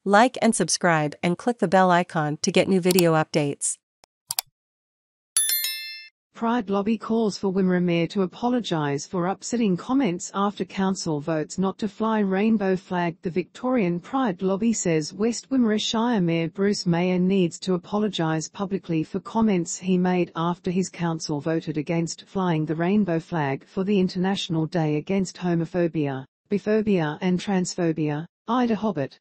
Like and subscribe and click the bell icon to get new video updates. Pride Lobby calls for Wimmera Mayor to apologise for upsetting comments after council votes not to fly rainbow flag. The Victorian Pride Lobby says West Wimmera Shire Mayor Mr Meyer needs to apologise publicly for comments he made after his council voted against flying the rainbow flag for the International Day Against Homophobia, Biphobia and Transphobia, IDAHOBIT.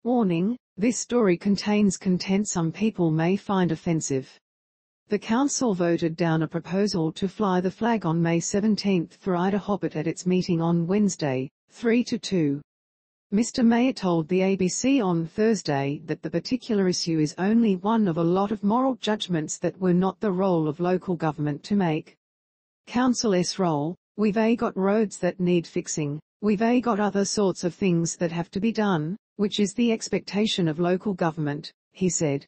Warning: this story contains content some people may find offensive. The council voted down a proposal to fly the flag on May 17 for IDAHOBIT at its meeting on Wednesday, 3-2. Mr Meyer told the ABC on Thursday that the particular issue is only one of a lot of moral judgments that were not the role of local government to make. Council's role: we've got roads that need fixing, we've got other sorts of things that have to be done, which is the expectation of local government, he said.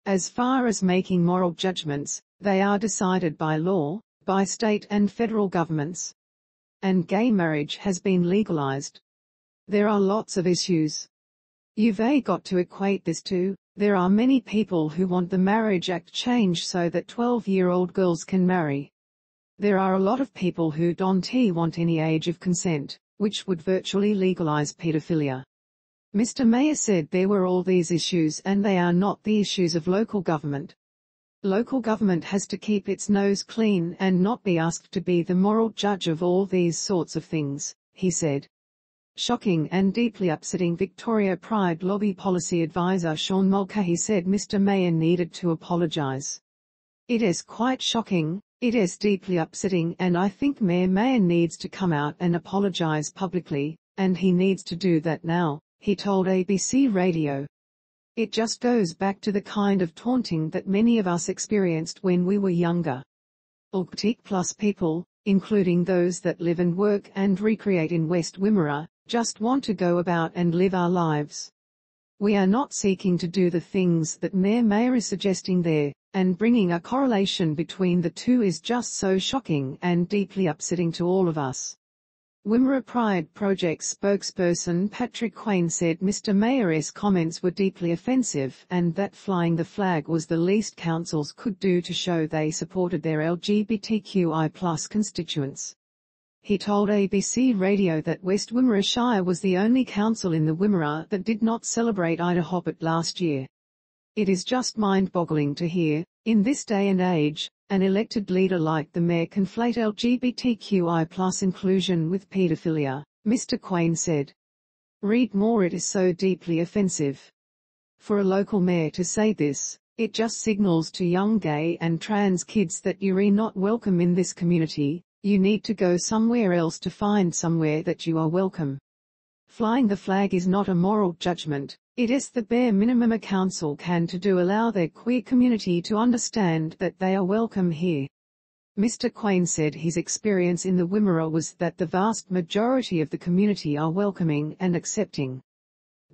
As far as making moral judgments, they are decided by law, by state and federal governments. And gay marriage has been legalised. There are lots of issues. You've got to equate this to, there are many people who want the Marriage Act changed so that 12-year-old girls can marry. There are a lot of people who don't want any age of consent, which would virtually legalise paedophilia. Mr Meyer said there were all these issues and they are not the issues of local government. Local government has to keep its nose clean and not be asked to be the moral judge of all these sorts of things, he said. Shocking and deeply upsetting. Victoria Pride Lobby policy advisor Sean Mulcahy said Mr Meyer needed to apologise. It is quite shocking, it is deeply upsetting, and I think Mayor Meyer needs to come out and apologise publicly, and he needs to do that now, he told ABC Radio. It just goes back to the kind of taunting that many of us experienced when we were younger. LGBTIQA+ people, including those that live and work and recreate in West Wimmera, just want to go about and live our lives. We are not seeking to do the things that Mayor Meyer is suggesting there, and bringing a correlation between the two is just so shocking and deeply upsetting to all of us. Wimmera Pride Project spokesperson Patrick Quaine said Mr Meyer's comments were deeply offensive and that flying the flag was the least councils could do to show they supported their LGBTQI+ constituents. He told ABC Radio that West Wimmera Shire was the only council in the Wimmera that did not celebrate IDAHOBIT last year. It is just mind-boggling to hear, in this day and age, an elected leader like the mayor conflate LGBTQI+ inclusion with paedophilia, Mr Quaine said. Read more. It is so deeply offensive. For a local mayor to say this, it just signals to young gay and trans kids that you're not welcome in this community, you need to go somewhere else to find somewhere that you are welcome. Flying the flag is not a moral judgment, it is the bare minimum a council can to allow their queer community to understand that they are welcome here. Mr Quaine said his experience in the Wimmera was that the vast majority of the community are welcoming and accepting.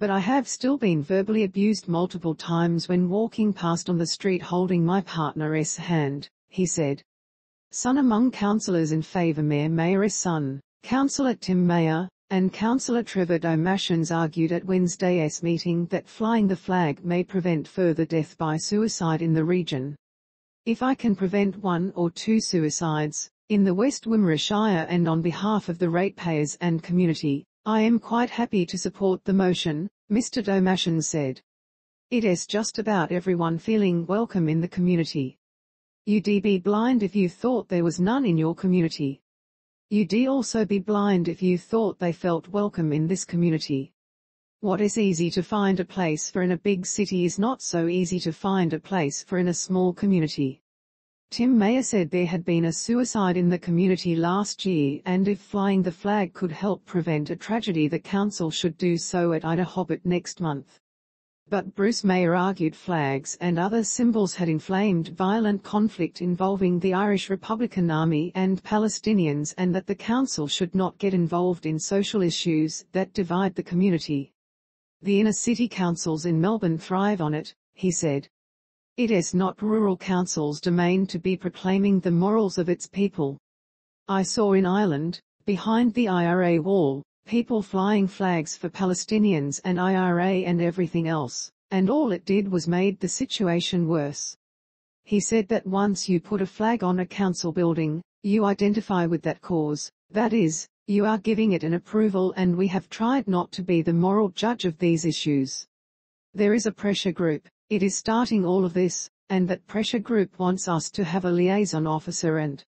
But I have still been verbally abused multiple times when walking past on the street holding my partner's hand, he said. Son among councillors in favour Mayor Meyer's son, Councillor Tim Meyer, and Councillor Trevor Domaschenz argued at Wednesday's meeting that flying the flag may prevent further death by suicide in the region. If I can prevent 1 or 2 suicides, in the West Wimmera Shire and on behalf of the ratepayers and community, I am quite happy to support the motion, Mr Domaschenz said. It is just about everyone feeling welcome in the community. You'd be blind if you thought there was none in your community. You'd also be blind if you thought they felt welcome in this community. What is easy to find a place for in a big city is not so easy to find a place for in a small community. Tim Meyer said there had been a suicide in the community last year, and if flying the flag could help prevent a tragedy, the council should do so at IDAHOBIT next month. But Mr Meyer argued flags and other symbols had inflamed violent conflict involving the Irish Republican Army and Palestinians, and that the council should not get involved in social issues that divide the community. The inner city councils in Melbourne thrive on it, he said. It is not rural councils' domain to be proclaiming the morals of its people. I saw in Ireland, behind the IRA wall, people flying flags for Palestinians and IRA and everything else, and all it did was made the situation worse. He said that once you put a flag on a council building, you identify with that cause, that is, you are giving it an approval, and we have tried not to be the moral judge of these issues. There is a pressure group, it is starting all of this, and that pressure group wants us to have a liaison officer and